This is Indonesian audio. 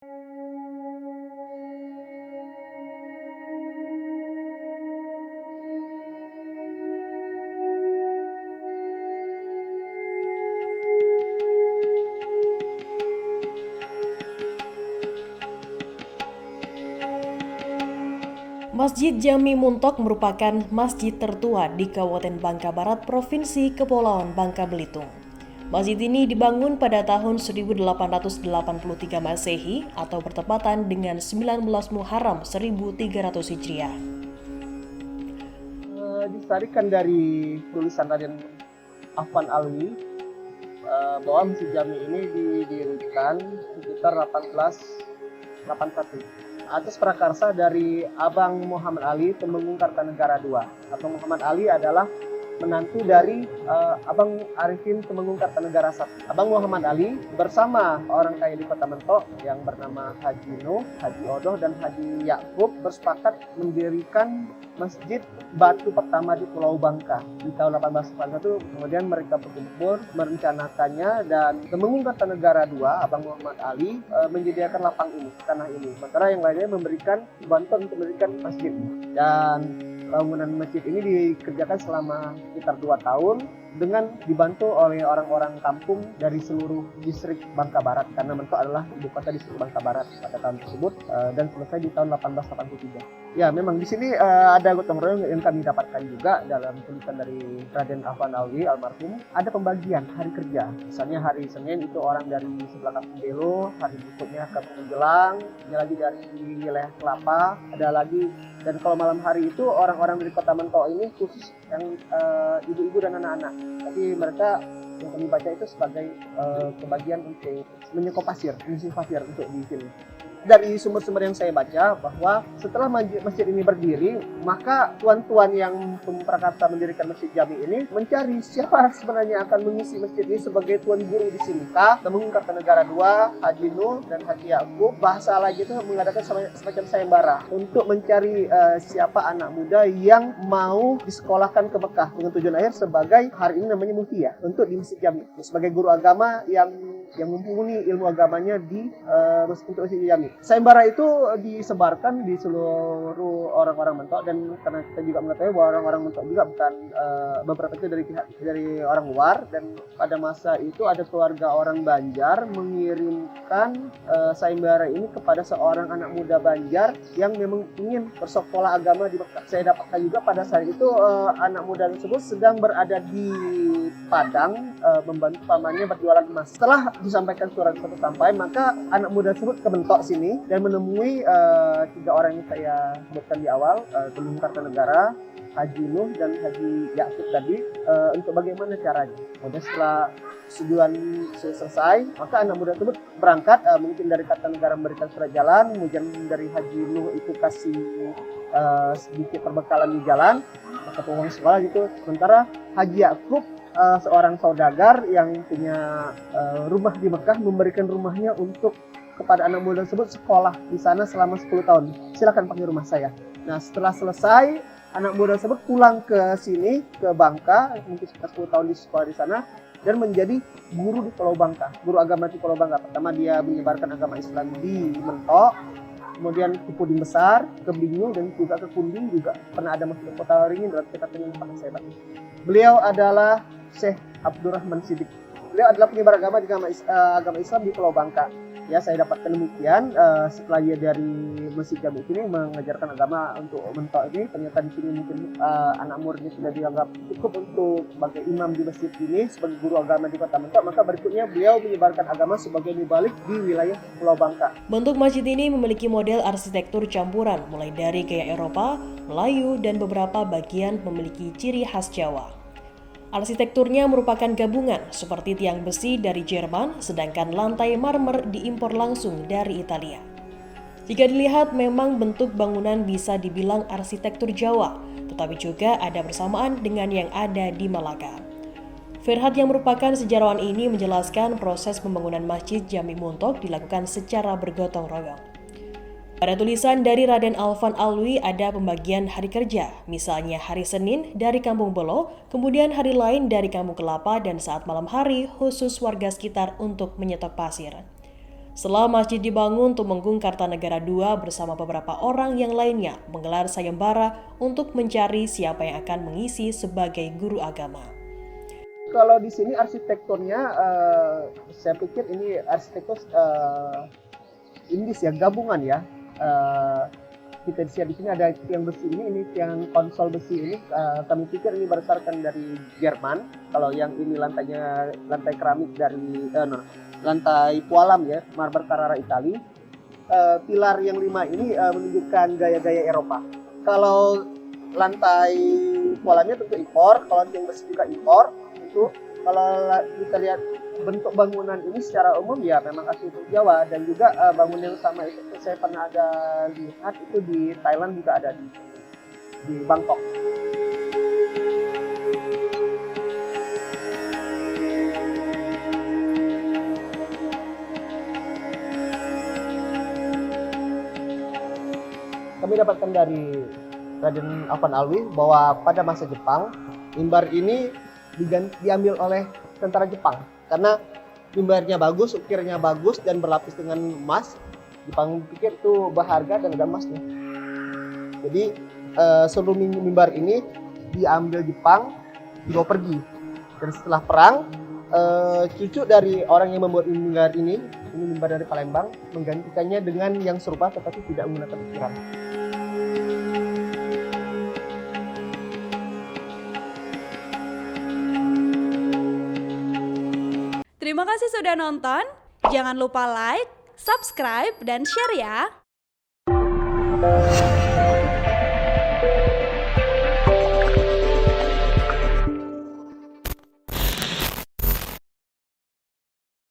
Masjid Jami Muntok merupakan masjid tertua di Kabupaten Bangka Barat, Provinsi Kepulauan Bangka Belitung. Masjid ini dibangun pada tahun 1883 Masehi atau bertepatan dengan 19 Muharram 1300 Hijriah. Disarikan dari tulisan Raden Afan Alwi bahwa Masjid Jami ini didirikan sekitar 1881 atas prakarsa dari Abang Muhammad Ali, Temenggung Kartanegara II. Abang Muhammad Ali adalah menantu dari Abang Arifin Temenggung Kartanegara I. Abang Muhammad Ali bersama orang kaya di Kota Mentok yang bernama Haji Nuh, Haji Odoh, dan Haji Yakub bersepakat mendirikan masjid batu pertama di Pulau Bangka di tahun 1881. Kemudian mereka berkumpul merencanakannya, dan Temenggung Kartanegara II, Abang Muhammad Ali, menyediakan lapang ini, tanah ini. Sementara yang lainnya memberikan bantuan untuk mendirikan masjid. Dan bangunan masjid ini dikerjakan selama sekitar 2 tahun dengan dibantu oleh orang-orang kampung dari seluruh distrik Bangka Barat, karena Mentok adalah ibu kota distrik Bangka Barat pada tahun tersebut, dan selesai di tahun 1883. Ya, memang di sini ada gotong royong yang kami dapatkan juga dalam tulisan dari Raden Afan Alwi almarhum. Ada pembagian hari kerja. Misalnya hari Senin itu orang dari sebelah Kampung Belo, hari berikutnya Kampung Jelang, ada lagi dari wilayah Kelapa, ada lagi. Dan kalau malam hari itu orang-orang dari Kota Mentok ini khusus yang ibu-ibu dan anak-anak. Tapi mereka yang kami baca itu sebagai pembagian untuk menyekop pasir, mengisi pasir untuk di sini. Dari sumber-sumber yang saya baca bahwa setelah masjid ini berdiri, maka tuan-tuan yang memprakarsa mendirikan Masjid Jami ini mencari siapa sebenarnya akan mengisi masjid ini sebagai tuan guru di sini. Temenggung Kartanegara II, Haji Nuh, dan Haji Yakub, bahasa lagi itu mengadakan semacam sayembara untuk mencari siapa anak muda yang mau disekolahkan ke Mekah dengan tujuan akhir sebagai hari ini namanya mufti untuk di Masjid Jami, sebagai guru agama yang mumpuni ilmu agamanya di untuk Masjid Jami. Sayembara itu disebarkan di seluruh orang-orang Mentok, dan karena kita juga mengetahui bahwa orang-orang Mentok juga bukan beberapa itu dari orang luar, dan pada masa itu ada keluarga orang Banjar mengirimkan sayembara ini kepada seorang anak muda Banjar yang memang ingin bersekolah agama di Mekah. Saya dapatkan juga pada saat itu anak muda tersebut sedang berada di Padang membantu pamannya berjualan emas. Setelah disampaikan surat tersebut sampai, maka anak muda tersebut ke Mentok sini dan menemui 3 orang yang saya sebutkan di awal, Temenggung Kartanegara, Haji Nuh, dan Haji Yakub tadi, untuk bagaimana caranya. Kemudian setelah sebulan selesai, maka anak muda tersebut berangkat, mungkin dari Kartanegara memberikan surat jalan, kemudian dari Haji Nuh itu kasih sedikit perbekalan di jalan, maka uang sekolah gitu. Sementara Haji Yakub, seorang saudagar yang punya rumah di Mekah, memberikan rumahnya untuk kepada anak muda tersebut sekolah di sana selama 10 tahun. Silakan pakai rumah saya. Nah, setelah selesai, anak muda tersebut pulang ke sini, ke Bangka, mungkin sekitar 10 tahun di sekolah di sana, dan menjadi guru di Pulau Bangka, guru agama di Pulau Bangka. Pertama dia menyebarkan agama Islam di Mentok, kemudian ke Puding Besar, ke Bingung, dan juga ke Kunding, juga pernah ada masuk ke Kota Waringin dalam kitab yang paling saya baca. Beliau adalah Syekh Abdurrahman Siddiq. Beliau adalah penyebar agama di agama Islam di Pulau Bangka. Ya, saya dapatkan demikian. Setelah dia dari Masjid Jami ini mengajarkan agama untuk Mentok ini, ternyata di sini mungkin anak muridnya sudah dianggap cukup untuk sebagai imam di masjid ini, sebagai guru agama di Kota Mentok. Maka berikutnya beliau menyebarkan agama sebagai mubalik di wilayah Pulau Bangka. Bentuk masjid ini memiliki model arsitektur campuran, mulai dari gaya Eropa, Melayu, dan beberapa bagian memiliki ciri khas Jawa. Arsitekturnya merupakan gabungan seperti tiang besi dari Jerman, sedangkan lantai marmer diimpor langsung dari Italia. Jika dilihat, memang bentuk bangunan bisa dibilang arsitektur Jawa, tetapi juga ada bersamaan dengan yang ada di Malaka. Firhat yang merupakan sejarawan ini menjelaskan proses pembangunan Masjid Jami Muntok dilakukan secara bergotong royong. Pada tulisan dari Raden Afan Alwi ada pembagian hari kerja, misalnya hari Senin dari Kampung Belo, kemudian hari lain dari Kampung Kelapa, dan saat malam hari khusus warga sekitar untuk menyetok pasir. Setelah masjid dibangun, Tumenggung Kartanegara II bersama beberapa orang yang lainnya menggelar sayembara untuk mencari siapa yang akan mengisi sebagai guru agama. Kalau di sini arsitekturnya, saya pikir ini arsitektur Inggris ya, gabungan ya. Kita lihat di sini ada tiang besi ini tiang konsol besi ini. Kami pikir ini berdasarkan dari Jerman. Kalau yang ini lantainya lantai keramik dari lantai Pualam ya, marmer Carrara Itali. Pilar yang 5 ini menunjukkan gaya-gaya Eropa. Kalau lantai Pualamnya tentu impor, kalau tiang besi juga impor. Itu kalau kita lihat bentuk bangunan ini secara umum ya memang asli Jawa, dan juga bangunan yang sama itu saya pernah ada lihat itu di Thailand juga ada di Bangkok. Kami dapatkan dari Raden Afan Alwi bahwa pada masa Jepang mimbar ini diambil oleh tentara Jepang karena mimbarnya bagus, ukirnya bagus dan berlapis dengan emas. Jepang pikir itu berharga dan ada emasnya. Jadi seluruh mimbar ini diambil Jepang, dibawa pergi. Dan setelah perang, cucu dari orang yang membuat mimbar ini mimbar dari Palembang, menggantikannya dengan yang serupa tetapi tidak menggunakan ukiran. Terima kasih sudah nonton. Jangan lupa like, subscribe, dan share ya.